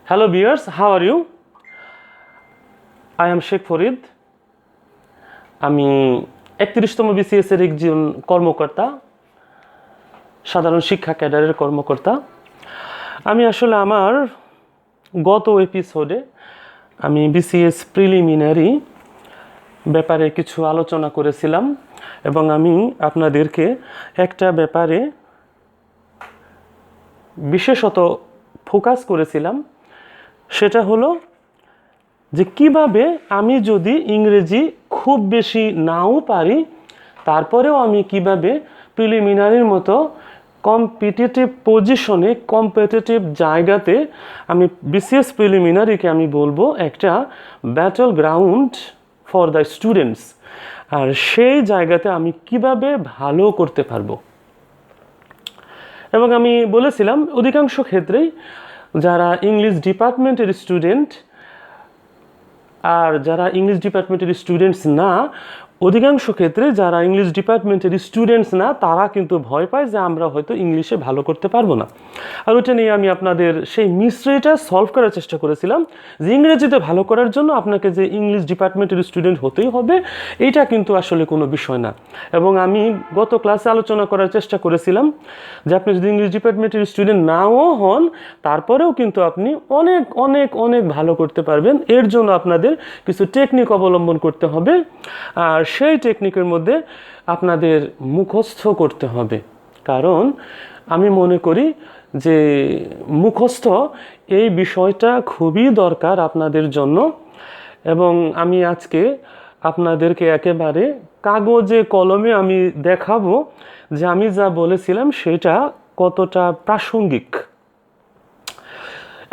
Hello viewers, how are you? I am Sheikh Farid. আমি 31তম BCS এর একজন কর্মকর্তা, সাধারণ শিক্ষা ক্যাডারের কর্মকর্তা। আমি আসলে আমার গত এপিসোডে আমি BCS Preliminary ব্যাপারে কিছু আলোচনা করেছিলাম এবং আমি আপনাদেরকে একটা ব্যাপারে বিশেষত ফোকাস করেছিলাম। সেটা হলো যে কিভাবে আমি যদি ইংরেজি খুব বেশি নাও পারি তারপরেও আমি কিভাবে প্রিলিমিনারির মতো কম্পিটিটিভ পজিশনে কম্পিটিটিভ জায়গাতে আমি BCS প্রিলিমিনারিকে আমি বলবো একটা battle ground for the students, আর সেই জায়গাতে আমি কিভাবে ভালো করতে পারবো। এবং আমি বলেছিলাম অধিকাংশ ক্ষেত্রেই যারা ইংলিশ ডিপার্টমেন্টের স্টুডেন্ট আর যারা ইংলিশ ডিপার্টমেন্টের স্টুডেন্টস না, অধিকাংশ ক্ষেত্রে যারা ইংলিশ ডিপার্টমেন্টের স্টুডেন্টস না তারা কিন্তু ভয় পায় যে আমরা হয়তো ইংলিশে ভালো করতে পারবো না। আর ওটা নিয়ে আমি আপনাদের সেই মিস্ট্রিটা সলভ করার চেষ্টা করেছিলাম যে ইংরেজিতে ভালো করার জন্য আপনাকে যে ইংলিশ ডিপার্টমেন্টের স্টুডেন্ট হতেই হবে এইটা কিন্তু আসলে কোনো বিষয় না। এবং আমি গত ক্লাসে আলোচনা করার চেষ্টা করেছিলাম যে আপনি যদি ইংলিশ ডিপার্টমেন্টের স্টুডেন্ট নাও হন তারপরেও কিন্তু আপনি অনেক অনেক অনেক ভালো করতে পারবেন। এর জন্য আপনাদের কিছু টেকনিক অবলম্বন করতে হবে, আর সেই টেকনিকের মধ্যে আপনাদের মুখস্থ করতে হবে। কারণ আমি মনে করি যে মুখস্থ এই বিষয়টা খুবই দরকার আপনাদের জন্য। এবং আমি আজকে আপনাদেরকে একেবারে কাগজে কলমে আমি দেখাবো যে আমি যা বলেছিলাম সেটা কতটা প্রাসঙ্গিক।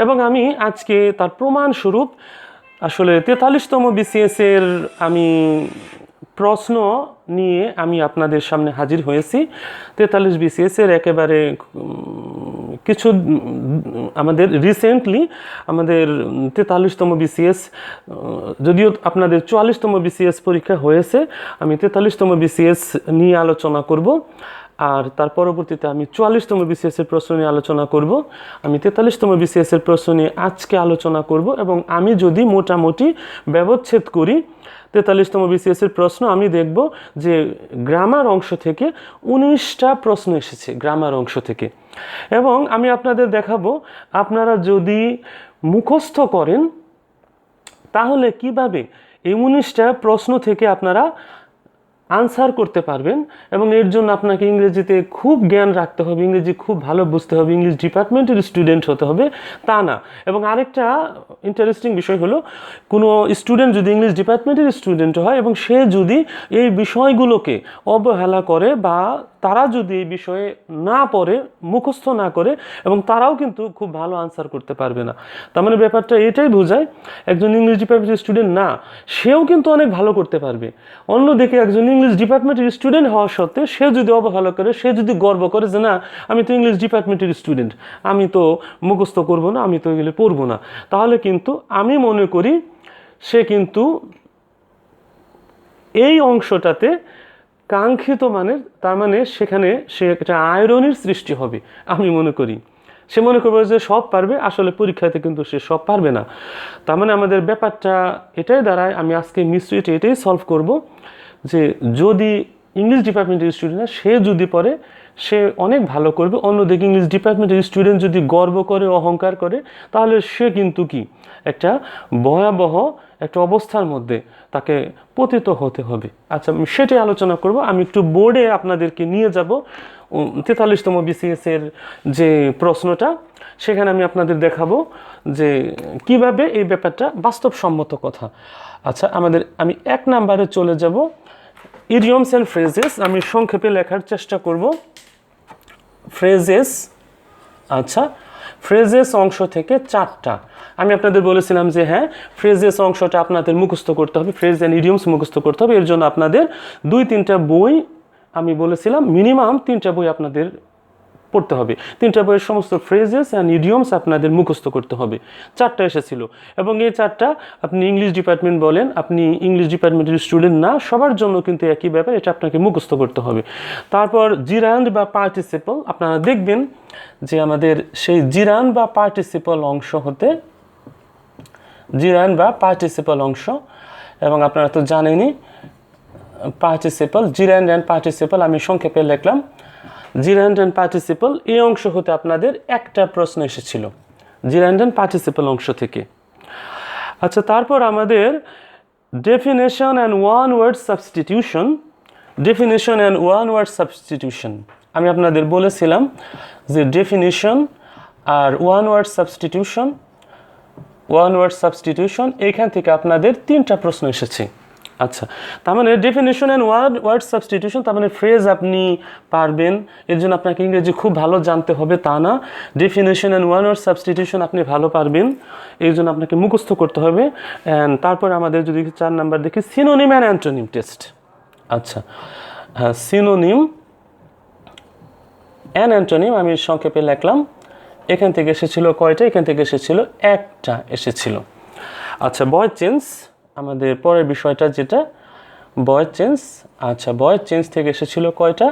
এবং আমি আজকে তার প্রমাণস্বরূপ আসলে 43তম BCS এর আমি প্রশ্ন নিয়ে আমি আপনাদের সামনে হাজির হয়েছি। 43 BCS এর একেবারে কিছু আমাদের রিসেন্টলি আমাদের 43তম BCS, যদিও আপনাদের 44তম BCS পরীক্ষা হয়েছে, আমি 43তম BCS নিয়ে আলোচনা করব। আর তার পরবর্তীতে আমি 44তম BCS এর প্রশ্ন নিয়ে আলোচনা করব। আমি 43তম BCS এর প্রশ্ন নিয়ে আজকে আলোচনা করব। এবং আমি যদি মোটামুটি ব্যবচ্ছেদ করি 43তম BCS এর প্রশ্ন, আমি দেখব যে গ্রামার অংশ থেকে 19টা প্রশ্ন এসেছে গ্রামার অংশ থেকে। এবং আমি আপনাদের দেখাবো আপনারা যদি মুখস্থ করেন তাহলে কিভাবে এই 19টা প্রশ্ন থেকে আপনারা আনসার করতে পারবেন। এবং এর জন্য আপনাকে ইংরেজিতে খুব জ্ঞান রাখতে হবে, ইংরেজি খুব ভালো বুঝতে হবে, ইংলিশ ডিপার্টমেন্টের স্টুডেন্ট হতে হবে তা না। এবং আরেকটা ইন্টারেস্টিং বিষয় হলো কোনো স্টুডেন্ট যদি ইংলিশ ডিপার্টমেন্টের স্টুডেন্ট হয় এবং সে যদি এই বিষয়গুলোকে অবহেলা করে বা তারা যদি এই বিষয়ে না পড়ে, মুখস্থ না করে, এবং তারাও কিন্তু খুব ভালো আনসার করতে পারবে না। তার মানে ব্যাপারটা এটাই বোঝায় একজন ইংলিশ ডিপার্টমেন্টের স্টুডেন্ট না, সেও কিন্তু অনেক ভালো করতে পারবে। অন্যদিকে একজন ইংলিশ ডিপার্টমেন্টের স্টুডেন্ট হওয়া সত্ত্বেও সে যদি অবহেলা করে, সে যদি গর্ব করে যে না আমি তো ইংলিশ ডিপার্টমেন্টের স্টুডেন্ট, আমি তো মুখস্থ করব না, আমি তো এগুলো পড়বো না, তাহলে কিন্তু আমি মনে করি সে কিন্তু এই অংশটাতে কাঙ্ক্ষিত মানের, তার মানে সেখানে সে একটা আয়রনির সৃষ্টি হবে। আমি মনে করি সে মনে করবে যে সব পারবে, আসলে পরীক্ষাতে কিন্তু সে সব পারবে না। তার মানে আমাদের ব্যাপারটা এটাই দাঁড়ায়, আমি আজকে মিস্ট্রিটা এটাই সলভ করব যে যদি ইংলিশ ডিপার্টমেন্টের স্টুডেন্ট সে যদি পড়ে সে অনেক ভালো করবে। অন্যদিকে ইংলিশ ডিপার্টমেন্টের স্টুডেন্ট যদি গর্ব করে, অহংকার করে, তাহলে সে কিন্তু কি একটা ভয়াবহ একটা অবস্থার মধ্যে তাকে পতিত হতে হবে। আচ্ছা, আমি সেটাই আলোচনা করব। আমি একটু বোর্ডে আপনাদেরকে নিয়ে যাব 43তম BCS এর যে প্রশ্নটা, সেখানে আমি আপনাদের দেখাবো যে কিভাবে এই ব্যাপারটা বাস্তবসম্মত কথা। আচ্ছা, আমি 1 নাম্বারে চলে যাব, ইডিয়মস অ্যান্ড ফ্রেজেস। আমি সংক্ষেপে লেখার চেষ্টা করব ফ্রেজেস। আচ্ছা, ফ্রেজেস অংশ থেকে 4টা আমি আপনাদের বলেছিলাম যে হ্যাঁ, ফ্রেজেস অংশটা আপনাদের মুখস্থ করতে হবে, ফ্রেজ অ্যান্ড ইডিয়মস মুখস্থ করতে হবে। এর জন্য আপনাদের 2-3টা বই, আমি বলেছিলাম মিনিমাম 3টা বই আপনাদের পড়তে হবে। 3টা বইয়ের সমস্ত ফ্রেজেস অ্যান্ড ইডিয়মস আপনাদের মুখস্থ করতে হবে। 4টা এসেছিল এবং এই 4টা আপনি ইংলিশ ডিপার্টমেন্ট বলেন, আপনি ইংলিশ ডিপার্টমেন্টের স্টুডেন্ট না, সবার জন্য কিন্তু একই ব্যাপার, এটা আপনাকে মুখস্থ করতে হবে। তারপর জিরান্ড বা পার্টিসিপল, আপনারা দেখবেন যে আমাদের সেই জিরান্ড বা পার্টিসিপল অংশ হতে জিরান্ড বা পার্টিসিপল অংশ, এবং আপনারা তো জানেনই পার্টিসিপল, জিরান্ড অ্যান্ড পার্টিসিপল আমি সংক্ষেপে লিখলাম। জিরান্ড অ্যান্ড পার্টিসিপল এই অংশ হতে আপনাদের একটা প্রশ্ন এসেছিল, জিরান্ড অ্যান্ড পার্টিসিপল অংশ থেকে। আচ্ছা, তারপর আমাদের definition and one word substitution. Definition and one word substitution আমি আপনাদের বলেছিলাম যে ডেফিনেশন আর ওয়ান ওয়ার্ড সাবস্টিটিউশন এইখান থেকে আপনাদের 3টা প্রশ্ন এসেছে। আচ্ছা, তার মানে definition and one word substitution, তার মানে ফ্রেজ আপনি পারবেন, এর জন্য আপনাকে ইংরেজি খুব ভালো জানতে হবে তা না। Definition and one word substitution আপনি ভালো পারবেন, এই জন্য আপনাকে মুখস্থ করতে হবে। অ্যান্ড তারপর আমাদের যদি 4 নাম্বার দেখি সিনোনিম অ্যান্ড অ্যান্টোনিম টেস্ট। আচ্ছা, হ্যাঁ, সিনোনিম অ্যান্ড অ্যান্টোনিম আমি সংক্ষেপে লিখলাম। এখান থেকে এসেছিল কয়টা? এখান থেকে এসেছিল একটা এসেছিল। আচ্ছা, ভয়েস চেঞ্জ আমাদের পরের বিষয়টা যেটা ভয়েস চেঞ্জ। আচ্ছা, ভয়েস চেঞ্জ থেকে এসেছিল কয়টা?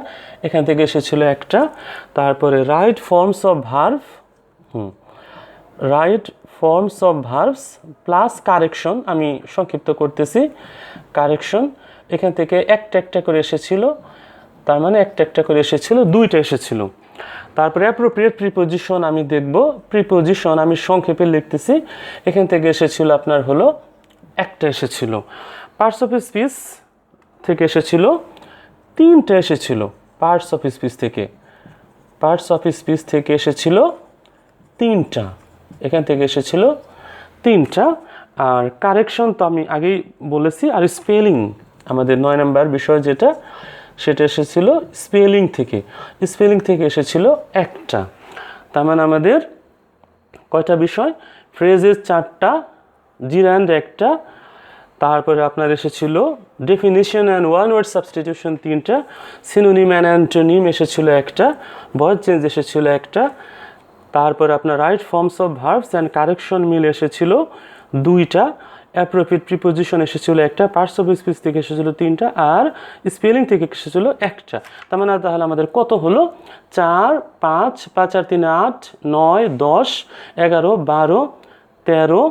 এখান থেকে এসেছিল একটা। তারপরে right forms of verb, right forms of verbs plus correction, আমি সংক্ষিপ্ত করতেছি, কারেকশন এখান থেকে একটা করে এসেছিল, তার মানে একটা করে এসেছিল, 2টা এসেছিল। তারপরে অ্যাপ্রোপ্রিয়েট প্রিপোজিশন আমি দেখব, প্রিপোজিশন আমি সংক্ষেপে লিখতেছি, এখান থেকে এসেছিল আপনার হলো একটা এসেছিল। পার্টস অফ স্পিচ থেকে এসেছিল 3টা এসেছিল, পার্টস অফ স্পিচ থেকে এসেছিল 3টা, এখান থেকে এসেছিল 3টা। আর কারেকশন তো আমি আগেই বলেছি। আর স্পেলিং আমাদের 9 নম্বর বিষয় যেটা, সেটা এসেছিল স্পেলিং থেকে এসেছিল একটা। তার মানে আমাদের কয়টা বিষয়? ফ্রেজেস 4টা, জিরান্ড একটা, তারপরে আপনার এসেছিল definition and one word substitution 3টা, সিনোনিম অ্যান্ড অ্যান্টোনিম এসেছিল একটা, ভয়েস চেঞ্জ এসেছিল একটা, তারপরে আপনার right forms of verbs and correction মিল এসেছিল 2টা, অ্যাপ্রোপ্রিয়েট প্রিপোজিশন এসেছিল একটা, পার্টস অফ স্পিচ থেকে এসেছিল 3টা, আর স্পেলিং থেকে এসেছিল একটা। তার মানে তাহলে আমাদের কত হলো? 4, 5, 5 আর 3 8, 9, 10, 11, 12, 13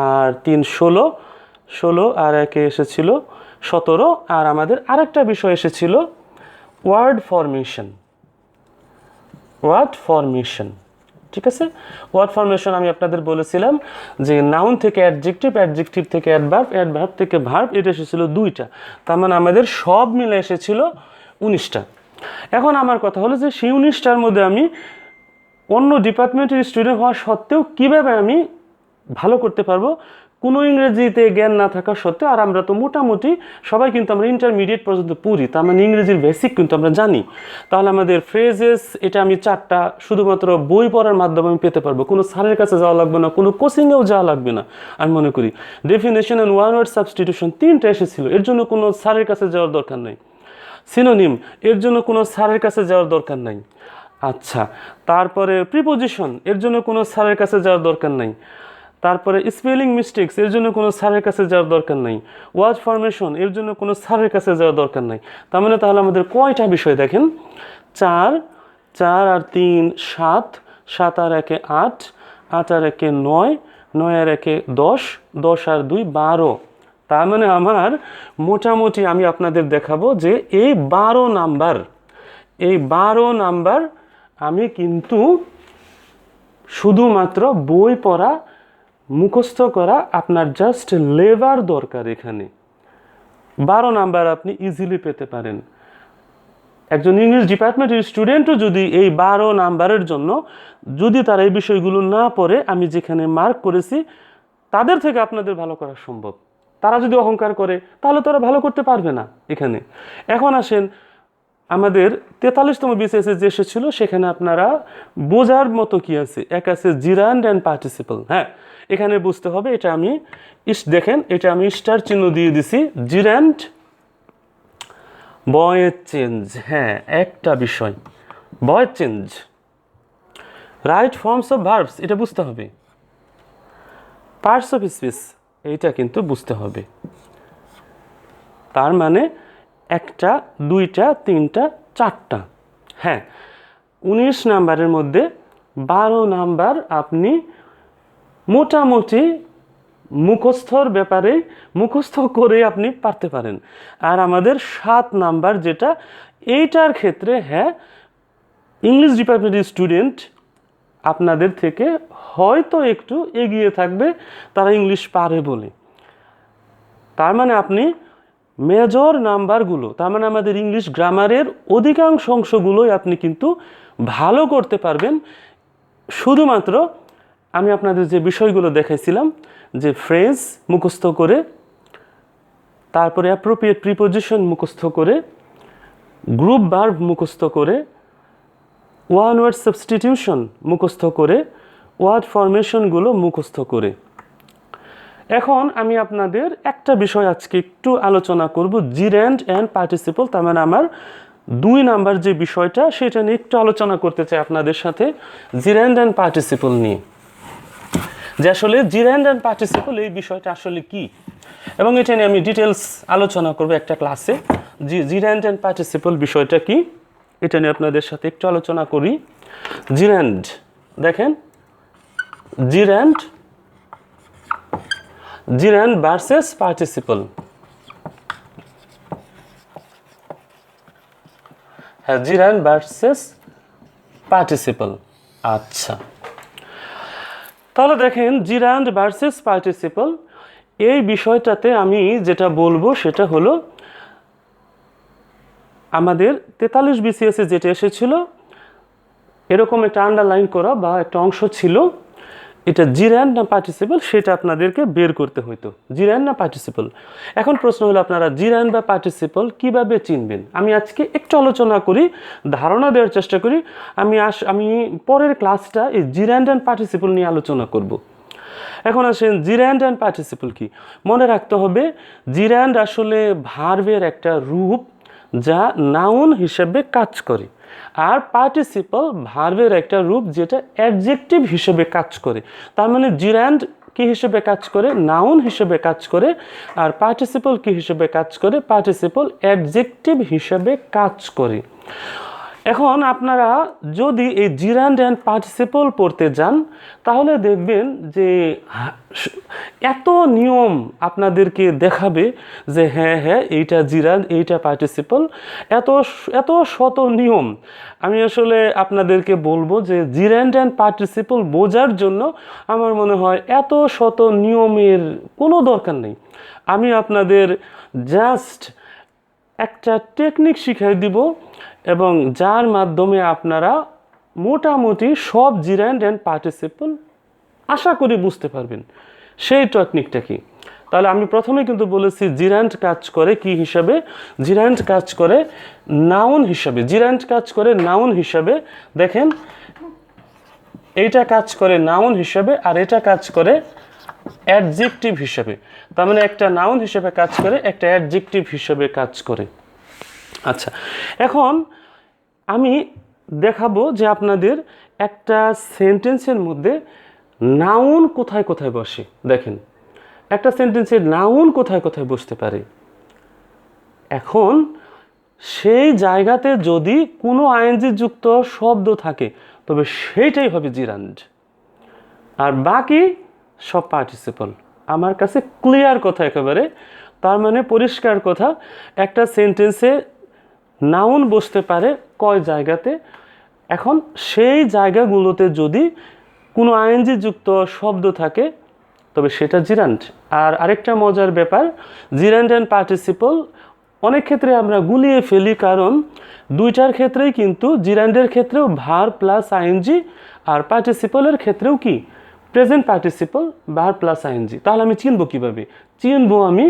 আর 3 16 আর একে এসেছিল 17। আর আমাদের আরেকটা বিষয় এসেছিল ওয়ার্ড ফরমেশন। ঠিক আছে, ওয়ার্ড ফরমেশন আমি আপনাদের বলেছিলাম যে নাউন থেকে অ্যাডজেক্টিভ, অ্যাডজেক্টিভ থেকে অ্যাডভার্ব, অ্যাডভার্ব থেকে ভার্ব, এটা এসেছিল 2টা। তার মানে আমাদের সব মিলে এসেছিল 19টা। এখন আমার কথা হলো যে সেই 19টার মধ্যে আমি অন্য ডিপার্টমেন্টের স্টুডেন্ট হওয়া সত্ত্বেও কীভাবে আমি ভালো করতে পারবো, কোনো ইংরেজিতে জ্ঞান না থাকা সত্ত্বেও। আর আমরা তো মোটামুটি সবাই কিন্তু আমরা ইন্টারমিডিয়েট পর্যন্ত পড়ি, তার মানে ইংরেজির বেসিক কিন্তু আমরা জানি। তাহলে আমাদের ফ্রেজেস এটা আমি 4টা শুধুমাত্র বই পড়ার মাধ্যমে আমি পেতে পারবো, কোনো স্যারের কাছে যাওয়া লাগবে না, কোনো কোচিংয়েও যাওয়া লাগবে না আমি মনে করি। Definition and one word substitution 3টা এসেছিল, এর জন্য কোনো স্যারের কাছে যাওয়ার দরকার নাই। সিনোনিম এর জন্য কোনো স্যারের কাছে যাওয়ার দরকার নাই। আচ্ছা, তারপরে প্রিপোজিশন এর জন্য কোনো স্যারের কাছে যাওয়ার দরকার নাই। তারপরে স্পেলিং মিস্টেক্স এর জন্য কোনো স্যারের কাছে যাওয়ার দরকার নাই। ওয়ার্ড ফরমেশন এর জন্য কোনো স্যারের কাছে যাওয়ার দরকার নাই। তার মানে তাহলে আমাদের কয়টা বিষয় দেখেন? 4 আর 3 7, 7 আর 1 8, 8 আর 1 9, 9 আর 1 10, 10 আর 2 12। তার মানে আমার মোটামুটি আমি আপনাদের দেখাবো যে এই 12 নাম্বার আমি কিন্তু শুধুমাত্র বই পড়া মুখস্থ করা আপনার জাস্ট লেবার দরকার। এখানে 12 নাম্বার আপনি ইজিলি পেতে পারেন। একজন ইংলিশ ডিপার্টমেন্টের স্টুডেন্টও যদি এই 12 নাম্বারের জন্য যদি তারা এই বিষয়গুলো না পড়ে, আমি যেখানে মার্ক করেছি তাদের থেকে আপনাদের ভালো করা সম্ভব। তারা যদি অহংকার করে তাহলে তারা ভালো করতে পারবে না এখানে। এখন আসেন আমাদের 43তম বিসিএস যে এসেছিল, সেখানে আপনারা বোঝার মতো কি আছে? এক আছে জিরান্ড অ্যান্ড পার্টিসিপল। হ্যাঁ, এখানে বুঝতে হবে, এটা আমি দেখেন, এটা আমি স্টার চিহ্ন দিয়ে দিছি। জিরান্ড ভয়েস চেঞ্জ, হ্যাঁ একটা বিষয় voice change. Right forms of verbs এটা বুঝতে হবে। পার্টস অফ স্পিচ এইটা কিন্তু বুঝতে হবে। তার মানে 1টা 2টা 3টা 4টা। হ্যাঁ, 19 নাম্বারের মধ্যে 12 নাম্বার আপনি মোটামুটি মুখস্থর ব্যাপারে মুখস্থ করে আপনি পারতে পারেন। আর আমাদের 7 নাম্বার যেটা, এইটার ক্ষেত্রে হ্যাঁ ইংলিশ ডিপার্টমেন্টের স্টুডেন্ট আপনাদের থেকে হয়তো একটু এগিয়ে থাকবে, তারা ইংলিশ পারে বলে। তার মানে আপনি মেজর নাম্বারগুলো, তার মানে আমাদের ইংলিশ গ্রামারের অধিকাংশ অংশগুলোই আপনি কিন্তু ভালো করতে পারবেন, শুধুমাত্র আমি আপনাদের যে বিষয়গুলো দেখাইছিলাম, যে ফ্রেজ মুখস্থ করে, তারপরে অ্যাপ্রোপ্রিয়েট প্রিপোজিশন মুখস্থ করে, গ্রুপ ভার্ব মুখস্থ করে, ওয়ান ওয়ার্ড সাবস্টিটিউশন মুখস্থ করে, ওয়ার্ড ফরমেশনগুলো মুখস্থ করে। এখন আমি আপনাদের একটা বিষয় আজকে একটু আলোচনা করব, জিরেন্ড অ্যান্ড পার্টিসিপল। তার মানে আমার 2 নাম্বার যে বিষয়টা, সেটা নিয়ে একটু আলোচনা করতে চাই আপনাদের সাথে, জিরেন্ড অ্যান্ড পার্টিসিপল নিয়ে, যে আসলে জিরেন্ড অ্যান্ড পার্টিসিপল এই বিষয়টা আসলে কি, এবং এটা নিয়ে আমি ডিটেলস আলোচনা করব একটা ক্লাসে। জিরেন্ড অ্যান্ড পার্টিসিপল বিষয়টা কি, এটা নিয়ে আপনাদের সাথে একটু আলোচনা করি। জিরেন্ড, দেখেন জিরেন্ড ভার্সেস পার্টিসিপল। হ্যাঁ, জিরেন্ড ভার্সেস পার্টিসিপল। আচ্ছা, তাহলে দেখেন জিরেন্ড ভার্সেস পার্টিসিপল এই বিষয়টাতে আমি যেটা বলবো সেটা হলো, আমাদের 43 BCS যেটা এসেছিল এরকম একটা আন্ডারলাইন করা বা একটা অংশ ছিল, এটা জিরেন্ড না পার্টিসিপল সেটা আপনাদেরকে বের করতে হতো, জিরেন্ড না পার্টিসিপল। এখন প্রশ্ন হলো আপনারা জিরেন্ড বা পার্টিসিপল কিভাবে চিনবেন। আমি আজকে একটু আলোচনা করি, ধারণা দেওয়ার চেষ্টা করি। আমি পরের ক্লাসটা এই জিরেন্ড অ্যান্ড পার্টিসিপল নিয়ে আলোচনা করব। এখন আসেন জিরেন্ড অ্যান্ড পার্টিসিপল কি। মনে রাখতে হবে জিরেন্ড আসলে ভার্বের একটা রূপ যা নাউন হিসেবে কাজ করে, আর পার্টিসিপল ভার্বের একটা রূপ যেটা অ্যাডজেক্টিভ হিসেবে কাজ করে। তার মানে জিরেন্ড কি হিসেবে কাজ করে, নাউন হিসেবে কাজ করে, আর পার্টিসিপল কি হিসেবে কাজ করে, পার্টিসিপল অ্যাডজেক্টিভ হিসেবে কাজ করে। এখন আপনারা যদি এই জিরেন্ড অ্যান্ড পার্টিসিপল পড়তে যান, তাহলে দেখবেন যে এত নিয়ম আপনাদেরকে দেখাবে যে হ্যাঁ হ্যাঁ এইটা জিরেন্ড, এইটা পার্টিসিপল, এত শত নিয়ম। আমি আসলে আপনাদেরকে বলবো যে জিরেন্ড অ্যান্ড পার্টিসিপল বোঝার জন্য আমার মনে হয় এত শত নিয়মের কোনো দরকার নেই। আমি আপনাদের জাস্ট একটা টেকনিক শিখাই দিব, এবং যার মাধ্যমে আপনারা মোটামুটি সব জিরেন্ড অ্যান্ড পার্টিসিপল আশা করি বুঝতে পারবেন। সেই টেকনিকটা কি, তাহলে আমি প্রথমে কিন্তু বলেছি জিরেন্ড কাজ করে কি হিসাবে, জিরেন্ড কাজ করে নাউন হিসাবে, জিরেন্ড কাজ করে নাউন হিসাবে। দেখেন এইটা কাজ করে নাউন হিসাবে, আর এটা কাজ করে অ্যাডজেক্টিভ হিসাবে। তার মানে একটা নাউন হিসেবে কাজ করে, একটা অ্যাডজেক্টিভ হিসেবে কাজ করে। আচ্ছা, এখন আমি দেখাবো যে আপনাদের একটা সেন্টেন্সের মধ্যে নাউন কোথায় কোথায় বসে। দেখেন একটা সেন্টেন্সের নাউন কোথায় কোথায় বসতে পারে। এখন সেই জায়গাতে যদি কোনো আইএনজি যুক্ত শব্দ থাকে তবে সেইটাই হবে জিরেন্ড, আর বাকি সব পার্টিসিপল। আমার কাছে ক্লিয়ার কথা একেবারে, তার মানে পরিষ্কার কথা। একটা সেন্টেন্সে নাউন বসতে পারে কয় জায়গাতে, এখন সেই জায়গাগুলোতে যদি কোনো আইএনজি যুক্ত শব্দ থাকে তবে সেটা জিরেন্ড। আর আরেকটা মজার ব্যাপার, জিরেন্ড অ্যান্ড পার্টিসিপল অনেক ক্ষেত্রে আমরা গুলিয়ে ফেলি, কারণ দুইটার ক্ষেত্রেই কিন্তু জিরেন্ডের ক্ষেত্রেও ভার্ব প্লাস আইএনজি, আর পার্টিসিপলের ক্ষেত্রেও কি present participle verb plus ING. তাহলে আমি চিনব কিভাবে? চিনবো আমি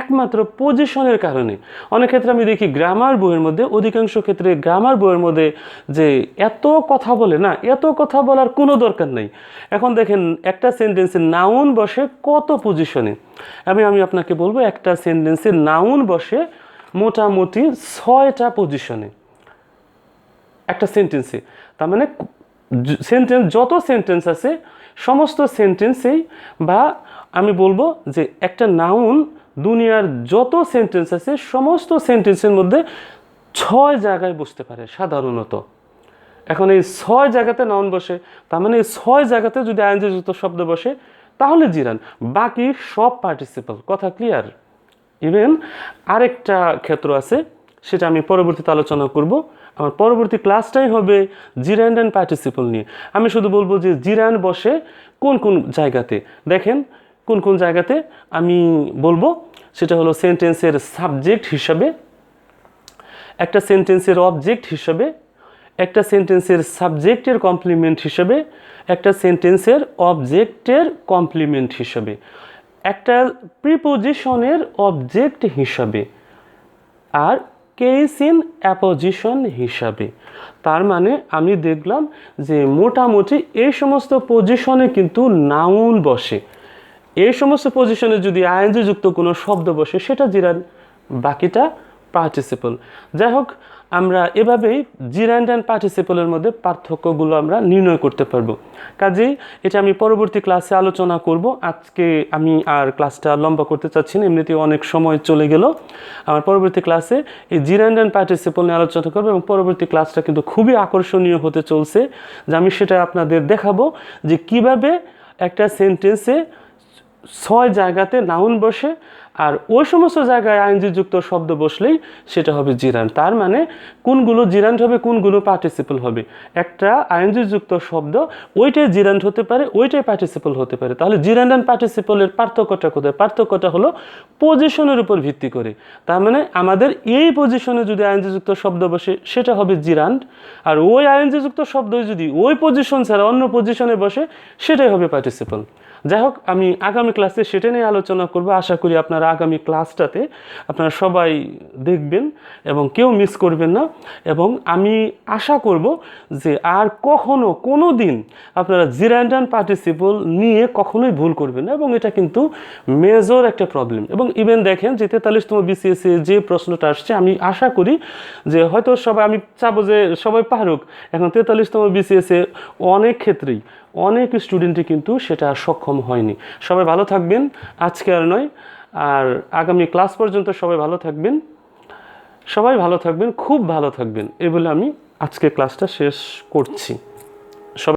একমাত্র পজিশনের কারণে। অনেক ক্ষেত্রে আমি দেখি গ্রামার বইয়ের মধ্যে, অধিকাংশ ক্ষেত্রে গ্রামার বইয়ের মধ্যে যে এত কথা বলে না, এত কথা বলার কোনো দরকার নেই। এখন দেখেন একটা সেন্টেন্সে নাউন বসে কত পজিশনে। আমি আপনাকে বলবো একটা সেন্টেন্সে নাউন বসে মোটামুটি 6টা পজিশনে একটা সেন্টেন্সে। তার মানে যত সেন্টেন্স আছে সমস্ত সেন্টেন্সেই, বা আমি বলবো যে একটা নাউন দুনিয়ার যত সেন্টেন্স আছে সমস্ত সেন্টেন্সের মধ্যে 6 জায়গায় বসতে পারে সাধারণত। এখন এই 6 জায়গাতে নাউন বসে, তার মানে এই 6 জায়গাতে যদি আইএনজি যুক্ত শব্দ বসে তাহলে জিরান, বাকি সব পার্টিসিপল। কথা ক্লিয়ার? ইভেন আরেকটা ক্ষেত্র আছে, সেটা আমি পরবর্তীতে আলোচনা করব। আমার পরবর্তী ক্লাসটাই হবে জিরান্ড অ্যান্ড পার্টিসিপল নিয়ে। আমি শুধু বলবো যে জিরান্ড বসে কোন কোন জায়গাতে। দেখেন কোন কোন জায়গাতে আমি বলবো, সেটা হলো সেন্টেন্সের সাবজেক্ট হিসাবে, একটা সেন্টেন্সের অবজেক্ট হিসাবে, একটা সেন্টেন্সের সাবজেক্টের কমপ্লিমেন্ট হিসাবে, একটা সেন্টেন্সের অবজেক্টের কমপ্লিমেন্ট হিসাবে, একটা প্রিপোজিশনের অবজেক্ট হিসাবে, আর কেস ইন অ্যাপোজিশন হিসাবে। তার মানে আমি দেখলাম যে মোটামুটি এই সমস্ত পজিশনে কিন্তু নাউন বসে। এই সমস্ত পজিশনে যদি আইএনজি যুক্ত কোনো শব্দ বসে সেটা জিরান, বাকিটা পার্টিসিপল। যাই হোক, আমরা এভাবেই জিরান্ড অ্যান্ড পার্টিসিপলের মধ্যে পার্থক্যগুলো আমরা নির্ণয় করতে পারবো। কাজেই এটা আমি পরবর্তী ক্লাসে আলোচনা করব। আজকে আমি আর ক্লাসটা লম্বা করতে চাচ্ছি না, এমনিতেই অনেক সময় চলে গেল। আমার পরবর্তী ক্লাসে এই জিরান্ড অ্যান্ড পার্টিসিপল নিয়ে আলোচনা করবো, এবং পরবর্তী ক্লাসটা কিন্তু খুবই আকর্ষণীয় হতে চলছে, যে আমি সেটা আপনাদের দেখাবো যে কিভাবে একটা সেন্টেন্সে 6 জায়গাতে নাউন বসে, আর ওই সমস্ত জায়গায় আইএনজি যুক্ত শব্দ বসলেই সেটা হবে জিরান্ড। তার মানে কোনগুলো জিরান্ড হবে, কোনগুলো পার্টিসিপল হবে। একটা আইএনজি যুক্ত শব্দ ওইটাই জিরান্ড হতে পারে, ওইটাই পার্টিসিপল হতে পারে। তাহলে জিরান্ড অ্যান্ড পার্টিসিপলের পার্থক্যটা কোথায়? পার্থক্যটা হলো পজিশনের উপর ভিত্তি করে। তার মানে আমাদের এই পজিশনে যদি আইএনজি যুক্ত শব্দ বসে সেটা হবে জিরান্ড, আর ওই আইএনজি যুক্ত শব্দ যদি ওই পজিশন ছাড়া অন্য পজিশনে বসে সেটাই হবে পার্টিসিপল। যাই হোক, আমি আগামী ক্লাসে সেটা নিয়ে আলোচনা করব। আশা করি আপনারা আগামী ক্লাসটাতে আপনারা সবাই দেখবেন এবং কেউ মিস করবেন না। এবং আমি আশা করব যে আর কখনো কোনো দিন আপনারা জিরান্ড অ্যান্ড পার্টিসিপল নিয়ে কখনোই ভুল করবেন না, এবং এটা কিন্তু মেজর একটা প্রবলেম। এবং ইভেন দেখেন যে 43তম বিসিএসে যে প্রশ্নটা আসছে, আমি আশা করি যে হয়তো সবাই, আমি চাবো যে সবাই পারুক। এখন 43তম বিসিএসে অনেক ক্ষেত্রেই অনেক স্টুডেন্টই কিন্তু সেটা সক্ষম হয়নি। সবাই ভালো থাকবেন, আজকে আর নয়, আর আগামী ক্লাস পর্যন্ত সবাই ভালো থাকবেন। সবাই ভালো থাকবেন, খুব ভালো থাকবেন, এই বলে আমি আজকে ক্লাসটা শেষ করছি।